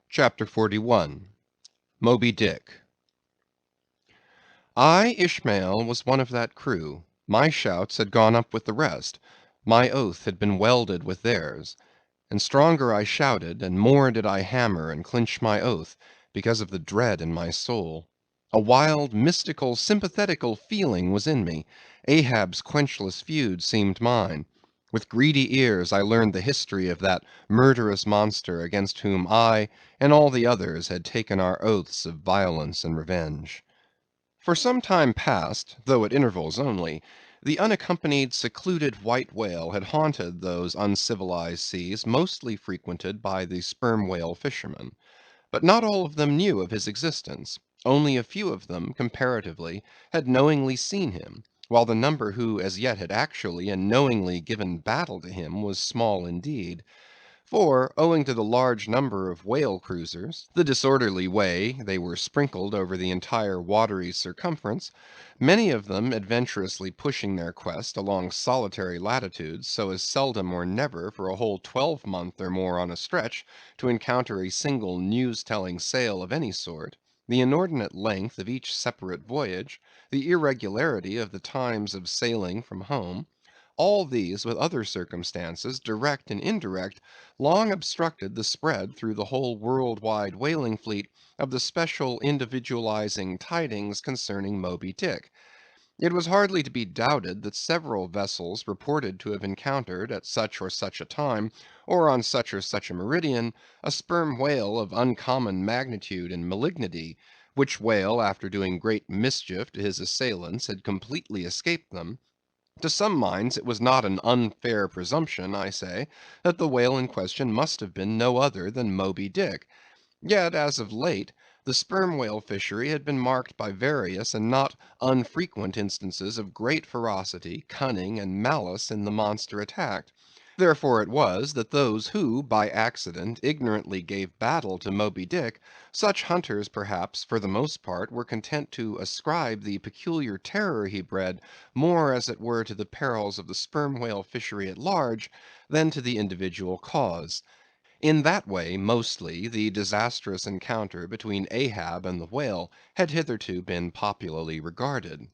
Chapter 41 Moby Dick I, Ishmael, was one of that crew. My shouts had gone up with the rest. My oath had been welded with theirs. And stronger I shouted, and more did I hammer and clinch my oath, because of the dread in my soul. A wild, mystical, sympathetical feeling was in me. Ahab's quenchless feud seemed mine. With greedy ears I learned the history of that murderous monster against whom I and all the others had taken our oaths of violence and revenge. For some time past, though at intervals only, the unaccompanied, secluded white whale had haunted those uncivilized seas mostly frequented by the sperm whale fishermen. But not all of them knew of his existence. Only a few of them, comparatively, had knowingly seen him, while the number who as yet had actually and knowingly given battle to him was small indeed. For, owing to the large number of whale cruisers, the disorderly way they were sprinkled over the entire watery circumference, many of them adventurously pushing their quest along solitary latitudes so as seldom or never for a whole 12-month or more on a stretch to encounter a single news-telling sail of any sort, the inordinate length of each separate voyage, the irregularity of the times of sailing from home, all these, with other circumstances, direct and indirect, long obstructed the spread through the whole world-wide whaling fleet of the special individualizing tidings concerning Moby Dick. It was hardly to be doubted that several vessels reported to have encountered at such or such a time, or on such or such a meridian, a sperm whale of uncommon magnitude and malignity, which whale, after doing great mischief to his assailants, had completely escaped them. To some minds it was not an unfair presumption, I say, that the whale in question must have been no other than Moby Dick. Yet, as of late, the sperm whale fishery had been marked by various and not unfrequent instances of great ferocity, cunning, and malice in the monster attacked. Therefore it was that those who, by accident, ignorantly gave battle to Moby Dick, such hunters perhaps, for the most part, were content to ascribe the peculiar terror he bred more as it were to the perils of the sperm whale fishery at large, than to the individual cause. In that way, mostly, the disastrous encounter between Ahab and the whale had hitherto been popularly regarded.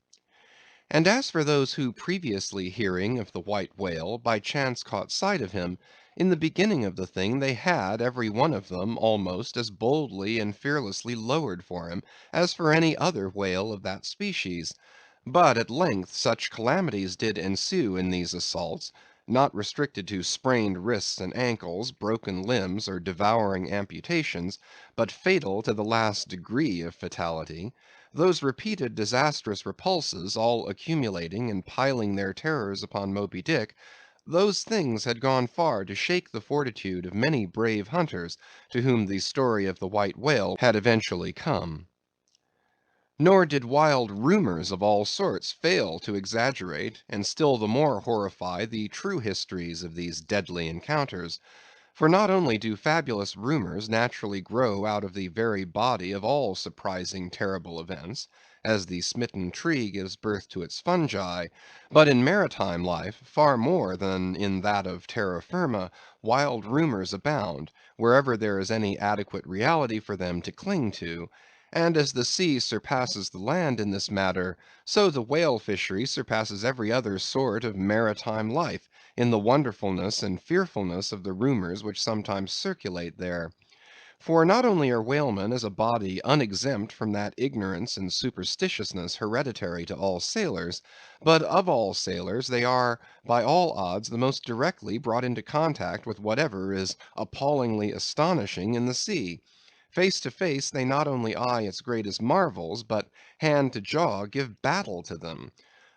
And as for those who previously hearing of the white whale, by chance caught sight of him, in the beginning of the thing they had, every one of them, almost as boldly and fearlessly lowered for him, as for any other whale of that species. But at length such calamities did ensue in these assaults, not restricted to sprained wrists and ankles, broken limbs, or devouring amputations, but fatal to the last degree of fatality, those repeated disastrous repulses all accumulating and piling their terrors upon Moby Dick, those things had gone far to shake the fortitude of many brave hunters to whom the story of the white whale had eventually come. Nor did wild rumors of all sorts fail to exaggerate and still the more horrify the true histories of these deadly encounters. For not only do fabulous rumors naturally grow out of the very body of all surprising terrible events, as the smitten tree gives birth to its fungi, but in maritime life, far more than in that of terra firma, wild rumors abound, wherever there is any adequate reality for them to cling to. And as the sea surpasses the land in this matter, so the whale fishery surpasses every other sort of maritime life, in the wonderfulness and fearfulness of the rumors which sometimes circulate there. For not only are whalemen as a body unexempt from that ignorance and superstitiousness hereditary to all sailors, but of all sailors they are by all odds the most directly brought into contact with whatever is appallingly astonishing in the sea. Face to face they not only eye its greatest marvels, but hand to jaw give battle to them.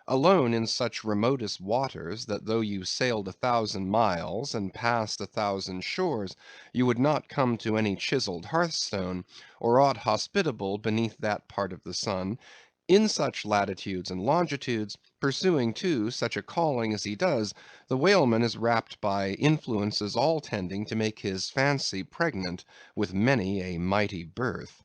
Alone in such remotest waters, that though you sailed 1,000 miles and passed 1,000 shores, you would not come to any chiseled hearthstone, or aught hospitable beneath that part of the sun; in such latitudes and longitudes, pursuing too such a calling as he does, the whaleman is wrapped by influences all tending to make his fancy pregnant with many a mighty birth.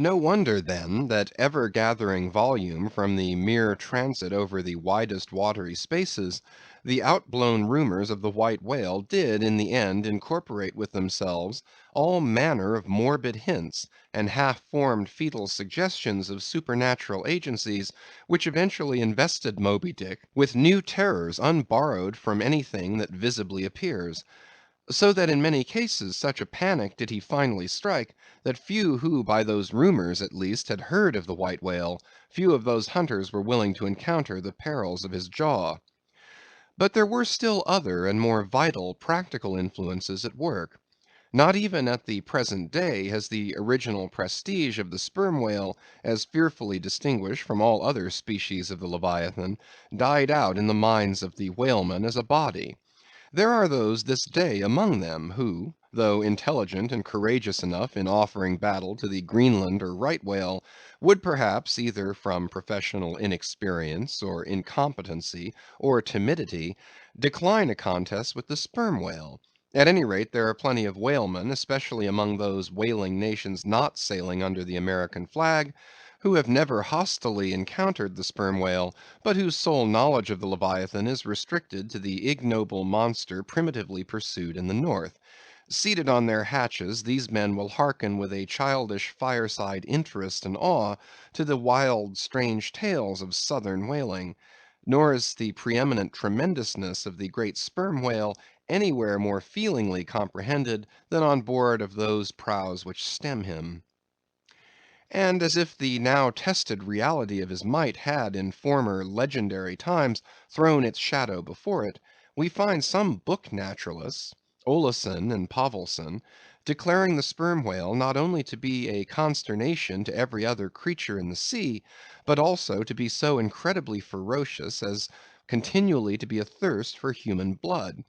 No wonder, then, that ever-gathering volume from the mere transit over the widest watery spaces, the outblown rumors of the white whale did in the end incorporate with themselves all manner of morbid hints and half-formed fetal suggestions of supernatural agencies, which eventually invested Moby Dick with new terrors unborrowed from anything that visibly appears. So that in many cases such a panic did he finally strike, that few who by those rumors at least had heard of the white whale, few of those hunters were willing to encounter the perils of his jaw. But there were still other and more vital practical influences at work. Not even at the present day has the original prestige of the sperm whale, as fearfully distinguished from all other species of the Leviathan, died out in the minds of the whalemen as a body. There are those this day among them who, though intelligent and courageous enough in offering battle to the Greenland or right whale, would perhaps, either from professional inexperience, or incompetency, or timidity, decline a contest with the sperm whale. At any rate, there are plenty of whalemen, especially among those whaling nations not sailing under the American flag, who have never hostilely encountered the sperm whale, but whose sole knowledge of the Leviathan is restricted to the ignoble monster primitively pursued in the North. Seated on their hatches, these men will hearken with a childish fireside interest and awe to the wild, strange tales of southern whaling. Nor is the preeminent tremendousness of the great sperm whale anywhere more feelingly comprehended than on board of those prows which stem him. And as if the now tested reality of his might had in former legendary times thrown its shadow before it, we find some book naturalists, Olason and Povelson, declaring the sperm whale not only to be a consternation to every other creature in the sea, but also to be so incredibly ferocious as continually to be athirst for human blood.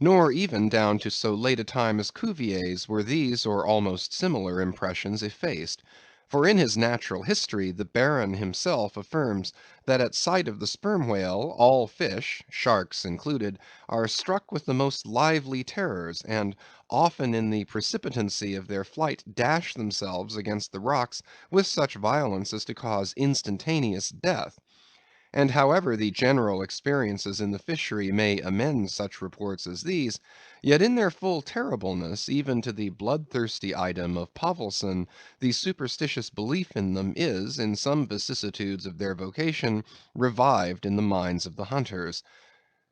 Nor even down to so late a time as Cuvier's were these or almost similar impressions effaced. For in his Natural History the Baron himself affirms that at sight of the sperm whale all fish, sharks included, are struck with the most lively terrors, and often in the precipitancy of their flight dash themselves against the rocks with such violence as to cause instantaneous death. And however the general experiences in the fishery may amend such reports as these, yet in their full terribleness, even to the bloodthirsty item of Povelson, the superstitious belief in them is, in some vicissitudes of their vocation, revived in the minds of the hunters.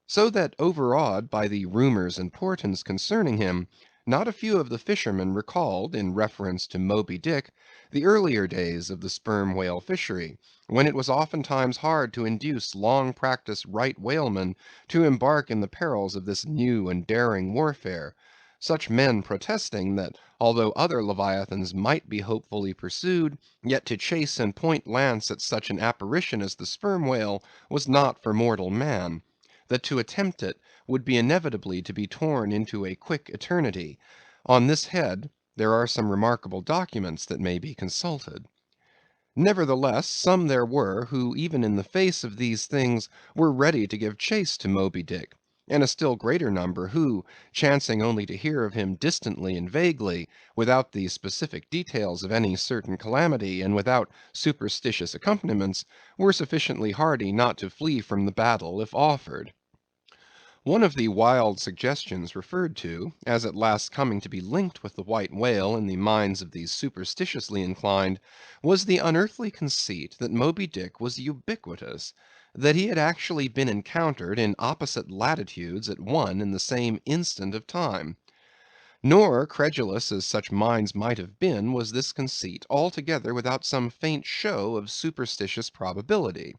So that overawed by the rumors and portents concerning him, not a few of the fishermen recalled, in reference to Moby Dick, the earlier days of the sperm whale fishery, when it was oftentimes hard to induce long-practiced right whalemen to embark in the perils of this new and daring warfare; such men protesting that although other leviathans might be hopefully pursued, yet to chase and point lance at such an apparition as the sperm whale was not for mortal man; that to attempt it would be inevitably to be torn into a quick eternity. On this head there are some remarkable documents that may be consulted. Nevertheless, some there were who even in the face of these things were ready to give chase to Moby Dick, and a still greater number who, chancing only to hear of him distantly and vaguely, without the specific details of any certain calamity, and without superstitious accompaniments, were sufficiently hardy not to flee from the battle if offered. One of the wild suggestions referred to, as at last coming to be linked with the white whale in the minds of these superstitiously inclined, was the unearthly conceit that Moby Dick was ubiquitous; that he had actually been encountered in opposite latitudes at one and the same instant of time. Nor, credulous as such minds might have been, was this conceit altogether without some faint show of superstitious probability.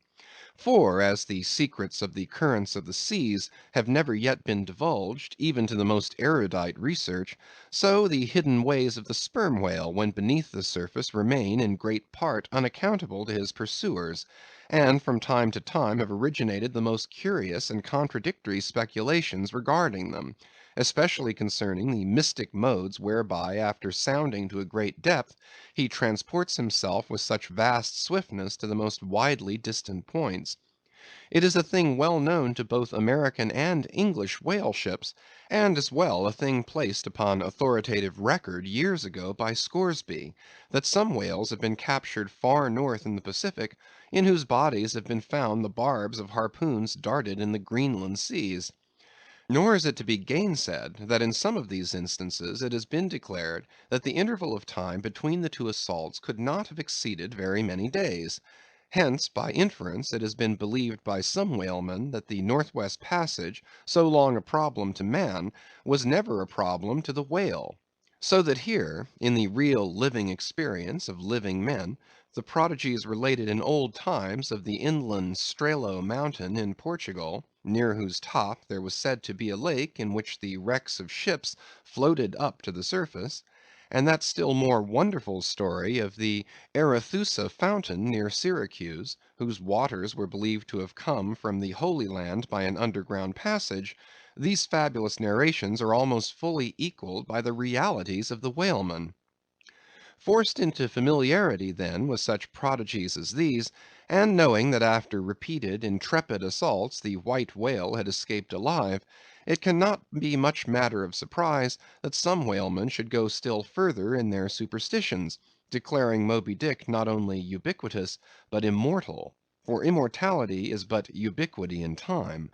For as the secrets of the currents of the seas have never yet been divulged, even to the most erudite research, so the hidden ways of the sperm whale when beneath the surface remain in great part unaccountable to his pursuers, and from time to time have originated the most curious and contradictory speculations regarding them, especially concerning the mystic modes whereby after sounding to a great depth he transports himself with such vast swiftness to the most widely distant points. It is a thing well known to both American and English whale ships, and as well a thing placed upon authoritative record years ago by Scoresby, that some whales have been captured far north in the Pacific, in whose bodies have been found the barbs of harpoons darted in the Greenland seas. Nor is it to be gainsaid, that in some of these instances it has been declared that the interval of time between the two assaults could not have exceeded very many days. Hence, by inference, it has been believed by some whalemen that the Northwest Passage, so long a problem to man, was never a problem to the whale. So that here, in the real living experience of living men, the prodigies related in old times of the inland Strelo mountain in Portugal, near whose top there was said to be a lake in which the wrecks of ships floated up to the surface, and that still more wonderful story of the Arethusa fountain near Syracuse, whose waters were believed to have come from the Holy Land by an underground passage, these fabulous narrations are almost fully equalled by the realities of the whaleman. Forced into familiarity, then, with such prodigies as these, and knowing that after repeated intrepid assaults the white whale had escaped alive, it cannot be much matter of surprise that some whalemen should go still further in their superstitions, declaring Moby Dick not only ubiquitous, but immortal; for immortality is but ubiquity in time;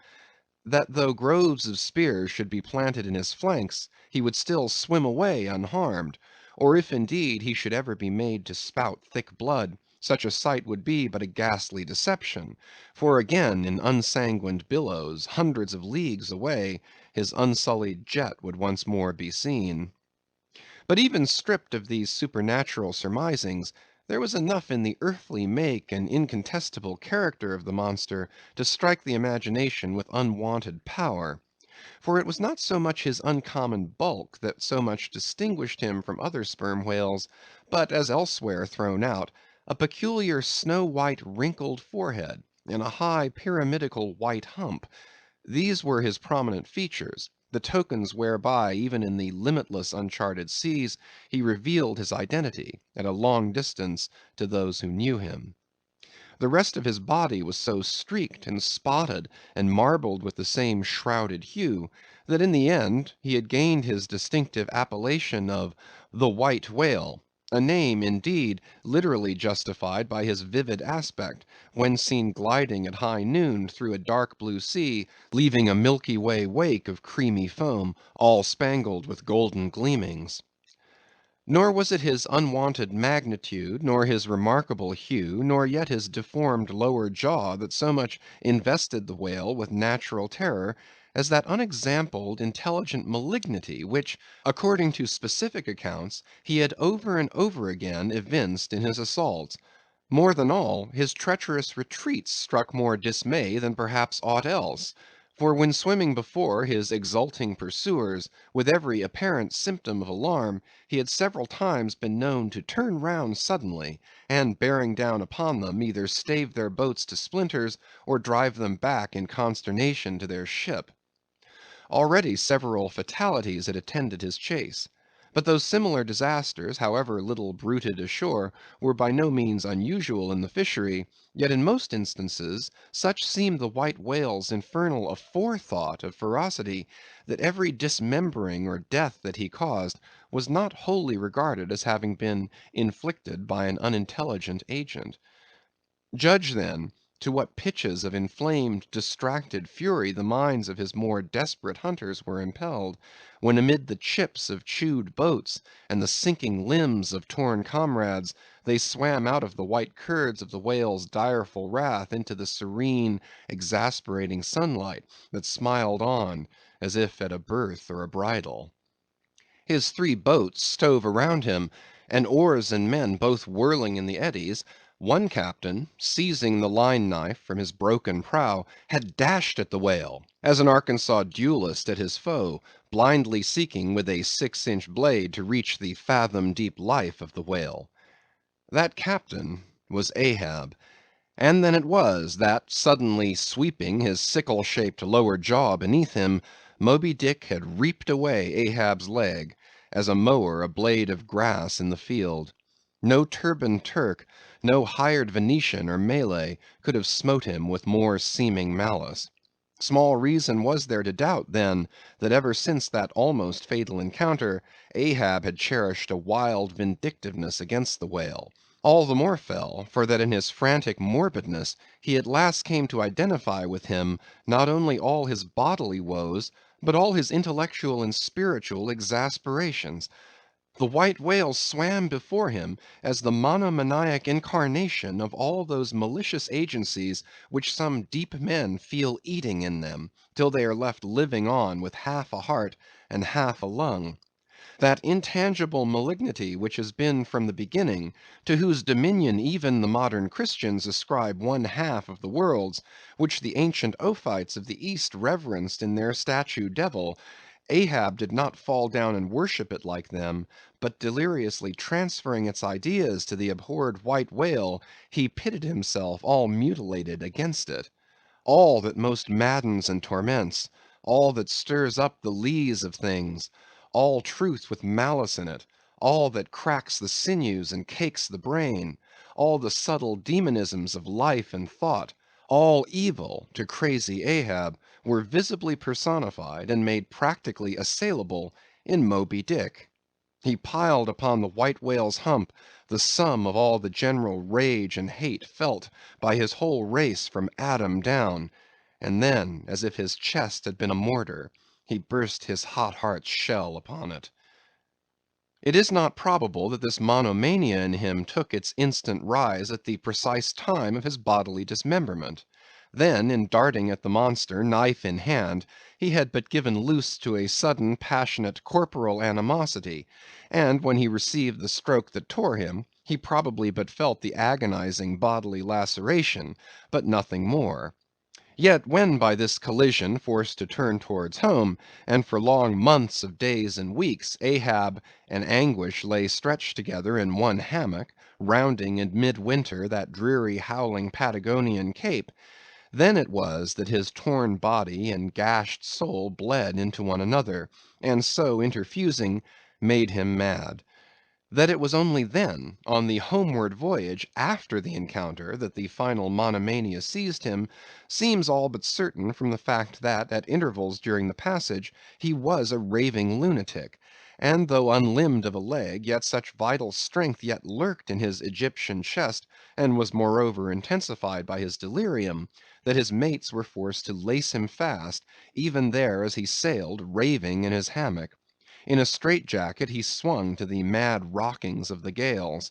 that though groves of spears should be planted in his flanks, he would still swim away unharmed; or if indeed he should ever be made to spout thick blood, such a sight would be but a ghastly deception; for again in unsanguined billows, hundreds of leagues away, his unsullied jet would once more be seen. But even stripped of these supernatural surmisings, there was enough in the earthly make and incontestable character of the monster to strike the imagination with unwonted power. For it was not so much his uncommon bulk that so much distinguished him from other sperm whales, but, as elsewhere thrown out, a peculiar snow-white wrinkled forehead, and a high pyramidical white hump. These were his prominent features, the tokens whereby, even in the limitless uncharted seas, he revealed his identity, at a long distance, to those who knew him. The rest of his body was so streaked and spotted and marbled with the same shrouded hue, that in the end he had gained his distinctive appellation of the White Whale, a name, indeed, literally justified by his vivid aspect, when seen gliding at high noon through a dark blue sea, leaving a Milky Way wake of creamy foam, all spangled with golden gleamings. Nor was it his unwonted magnitude, nor his remarkable hue, nor yet his deformed lower jaw that so much invested the whale with natural terror, as that unexampled intelligent malignity which, according to specific accounts, he had over and over again evinced in his assaults. More than all, his treacherous retreats struck more dismay than perhaps aught else; for when swimming before his exulting pursuers, with every apparent symptom of alarm, he had several times been known to turn round suddenly, and bearing down upon them, either stave their boats to splinters, or drive them back in consternation to their ship. Already several fatalities had attended his chase. But though similar disasters, however little bruited ashore, were by no means unusual in the fishery, yet in most instances such seemed the white whale's infernal aforethought of ferocity, that every dismembering or death that he caused was not wholly regarded as having been inflicted by an unintelligent agent. Judge, then, to what pitches of inflamed, distracted fury the minds of his more desperate hunters were impelled, when amid the chips of chewed boats, and the sinking limbs of torn comrades, they swam out of the white curds of the whale's direful wrath into the serene, exasperating sunlight, that smiled on, as if at a birth or a bridal. His 3 boats stove around him, and oars and men both whirling in the eddies; one captain, seizing the line knife from his broken prow, had dashed at the whale, as an Arkansas duellist at his foe, blindly seeking with a 6-inch blade to reach the fathom deep life of the whale. That captain was Ahab. And then it was, that suddenly sweeping his sickle-shaped lower jaw beneath him, Moby Dick had reaped away Ahab's leg, as a mower a blade of grass in the field. No turbaned Turk, no hired Venetian or Malay could have smote him with more seeming malice. Small reason was there to doubt, then, that ever since that almost fatal encounter, Ahab had cherished a wild vindictiveness against the whale. All the more fell, for that in his frantic morbidness he at last came to identify with him not only all his bodily woes, but all his intellectual and spiritual exasperations. The white whale swam before him as the monomaniac incarnation of all those malicious agencies which some deep men feel eating in them, till they are left living on with half a heart and half a lung. That intangible malignity which has been from the beginning, to whose dominion even the modern Christians ascribe one half of the worlds, which the ancient Ophites of the East reverenced in their statue devil, Ahab did not fall down and worship it like them, but deliriously transferring its ideas to the abhorred white whale, he pitted himself all mutilated against it. All that most maddens and torments, all that stirs up the lees of things, all truth with malice in it, all that cracks the sinews and cakes the brain, all the subtle demonisms of life and thought, all evil to crazy Ahab, were visibly personified and made practically assailable in Moby Dick. He piled upon the white whale's hump the sum of all the general rage and hate felt by his whole race from Adam down, and then, as if his chest had been a mortar, he burst his hot heart's shell upon it. It is not probable that this monomania in him took its instant rise at the precise time of his bodily dismemberment. Then, in darting at the monster, knife in hand, he had but given loose to a sudden, passionate, corporal animosity; and when he received the stroke that tore him, he probably but felt the agonizing bodily laceration, but nothing more. Yet when by this collision forced to turn towards home, and for long months of days and weeks, Ahab and Anguish lay stretched together in one hammock, rounding in mid‐winter that dreary howling Patagonian cape, then it was that his torn body and gashed soul bled into one another, and so interfusing, made him mad. That it was only then, on the homeward voyage after the encounter, that the final monomania seized him, seems all but certain from the fact that, at intervals during the passage, he was a raving lunatic; and though unlimbed of a leg, yet such vital strength yet lurked in his Egyptian chest, and was moreover intensified by his delirium, that his mates were forced to lace him fast, even there as he sailed raving in his hammock. In a strait jacket he swung to the mad rockings of the gales;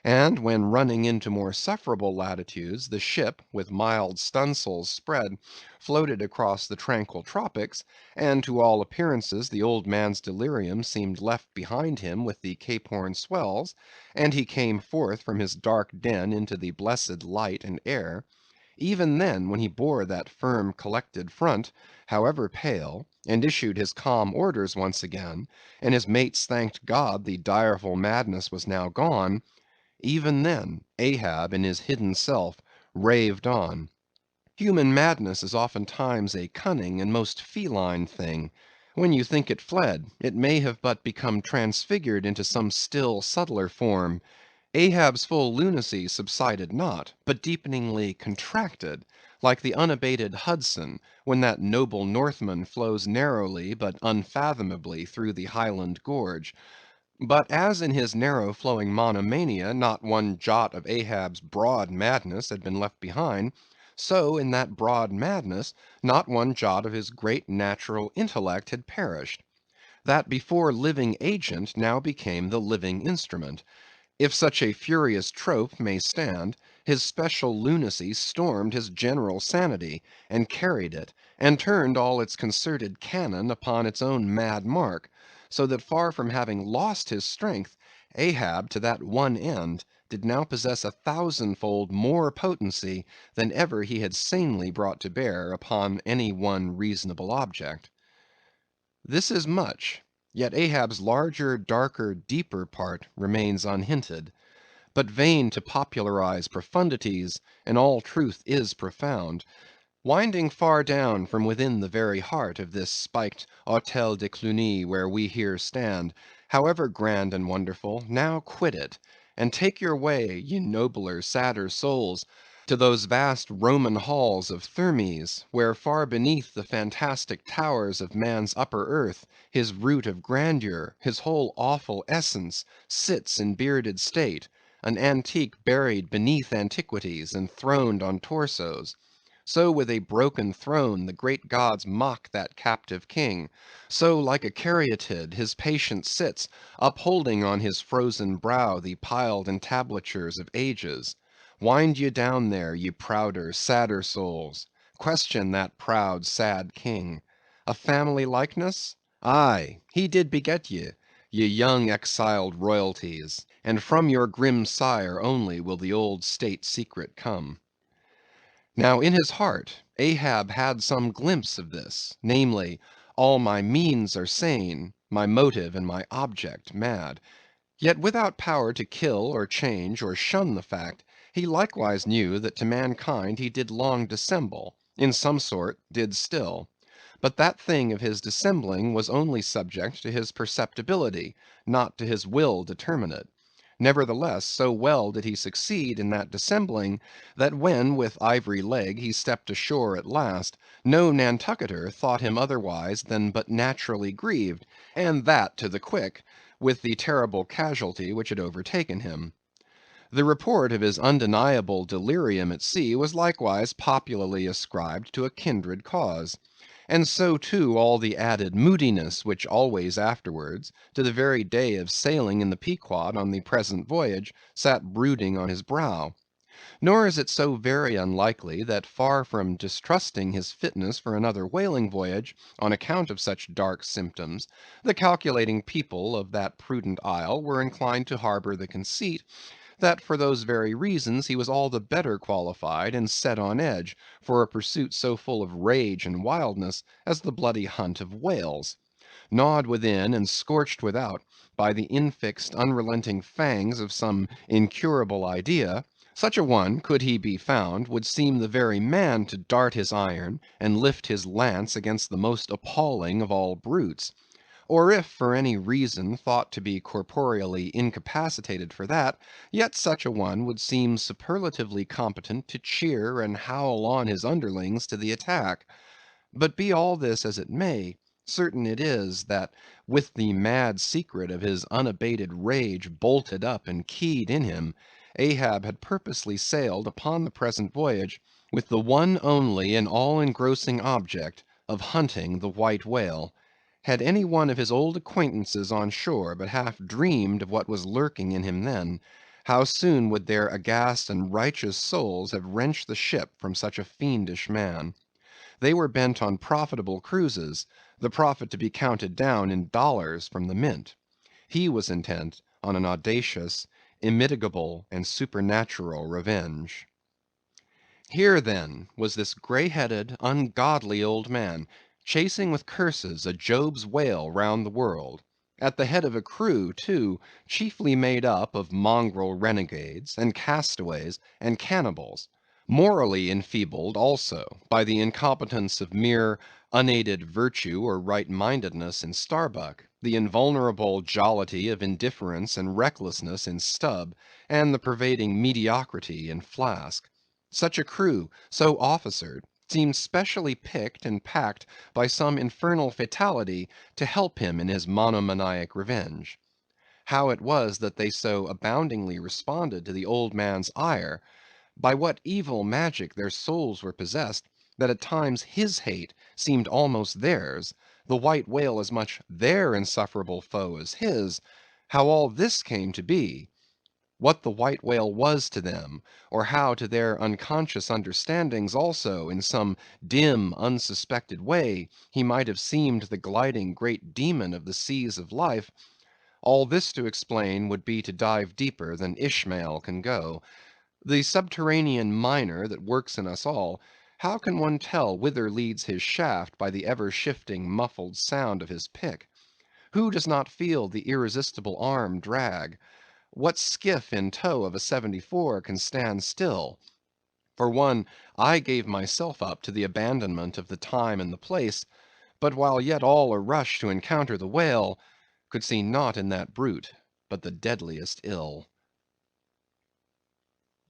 and when running into more sufferable latitudes, the ship, with mild stunsails spread, floated across the tranquil tropics, and to all appearances the old man's delirium seemed left behind him with the Cape Horn swells, and he came forth from his dark den into the blessed light and air; even then, when he bore that firm collected front, however pale, and issued his calm orders once again, and his mates thanked God the direful madness was now gone; even then Ahab in his hidden self raved on. Human madness is oftentimes a cunning and most feline thing. When you think it fled, it may have but become transfigured into some still subtler form. Ahab's full lunacy subsided not, but deepeningly contracted, like the unabated Hudson, when that noble Northman flows narrowly but unfathomably through the Highland gorge. But as in his narrow flowing monomania not one jot of Ahab's broad madness had been left behind, so in that broad madness not one jot of his great natural intellect had perished. That before living agent now became the living instrument. If such a furious trope may stand, his special lunacy stormed his general sanity, and carried it, and turned all its concerted cannon upon its own mad mark; so that far from having lost his strength, Ahab to that one end did now possess 1,000-fold more potency than ever he had sanely brought to bear upon any one reasonable object. This is much; yet Ahab's larger, darker, deeper part remains unhinted. But vain to popularize profundities, and all truth is profound. Winding far down from within the very heart of this spiked Hôtel de Cluny where we here stand, however grand and wonderful, now quit it, and take your way, ye nobler, sadder souls, to those vast Roman halls of Thermes, where far beneath the fantastic towers of man's upper earth, his root of grandeur, his whole awful essence, sits in bearded state, an antique buried beneath antiquities, and throned on torsos. So with a broken throne the great gods mock that captive king; so like a caryatid his patient sits, upholding on his frozen brow the piled entablatures of ages. Wind ye down there, ye prouder, sadder souls; question that proud, sad king. A family likeness? Aye, he did beget ye, ye young exiled royalties; and from your grim sire only will the old state secret come. Now in his heart Ahab had some glimpse of this, namely, all my means are sane, my motive and my object mad. Yet without power to kill, or change, or shun the fact, he likewise knew that to mankind he did long dissemble, in some sort did still. But that thing of his dissembling was only subject to his perceptibility, not to his will determinate. Nevertheless, so well did he succeed in that dissembling, that when with ivory leg he stepped ashore at last, no Nantucketer thought him otherwise than but naturally grieved, and that to the quick, with the terrible casualty which had overtaken him. The report of his undeniable delirium at sea was likewise popularly ascribed to a kindred cause. And so too all the added moodiness which always afterwards, to the very day of sailing in the Pequod on the present voyage, sat brooding on his brow. Nor is it so very unlikely that far from distrusting his fitness for another whaling voyage, on account of such dark symptoms, the calculating people of that prudent isle were inclined to harbor the conceit, that for those very reasons he was all the better qualified and set on edge for a pursuit so full of rage and wildness as the bloody hunt of whales. Gnawed within and scorched without by the infixed unrelenting fangs of some incurable idea, such a one, could he be found, would seem the very man to dart his iron and lift his lance against the most appalling of all brutes. Or if for any reason thought to be corporeally incapacitated for that, yet such a one would seem superlatively competent to cheer and howl on his underlings to the attack. But be all this as it may, certain it is, that with the mad secret of his unabated rage bolted up and keyed in him, Ahab had purposely sailed upon the present voyage with the one only and all engrossing object of hunting the white whale. Had any one of his old acquaintances on shore but half dreamed of what was lurking in him then, how soon would their aghast and righteous souls have wrenched the ship from such a fiendish man. They were bent on profitable cruises, the profit to be counted down in dollars from the mint. He was intent on an audacious, immitigable, and supernatural revenge. Here, then, was this grey-headed, ungodly old man, chasing with curses a Job's whale round the world; at the head of a crew, too, chiefly made up of mongrel renegades, and castaways, and cannibals; morally enfeebled, also, by the incompetence of mere unaided virtue or right-mindedness in Starbuck, the invulnerable jollity of indifference and recklessness in Stubb, and the pervading mediocrity in Flask. Such a crew, so officered, seemed specially picked and packed by some infernal fatality to help him in his monomaniac revenge. How it was that they so aboundingly responded to the old man's ire, by what evil magic their souls were possessed, that at times his hate seemed almost theirs, the white whale as much their insufferable foe as his; how all this came to be, what the white whale was to them, or how to their unconscious understandings also, in some dim, unsuspected way, he might have seemed the gliding great demon of the seas of life; all this to explain would be to dive deeper than Ishmael can go. The subterranean miner that works in us all, how can one tell whither leads his shaft by the ever shifting muffled sound of his pick? Who does not feel the irresistible arm drag? What skiff in tow of a 74 can stand still? For one, I gave myself up to the abandonment of the time and the place, but while yet all a rush to encounter the whale, could see naught in that brute but the deadliest ill.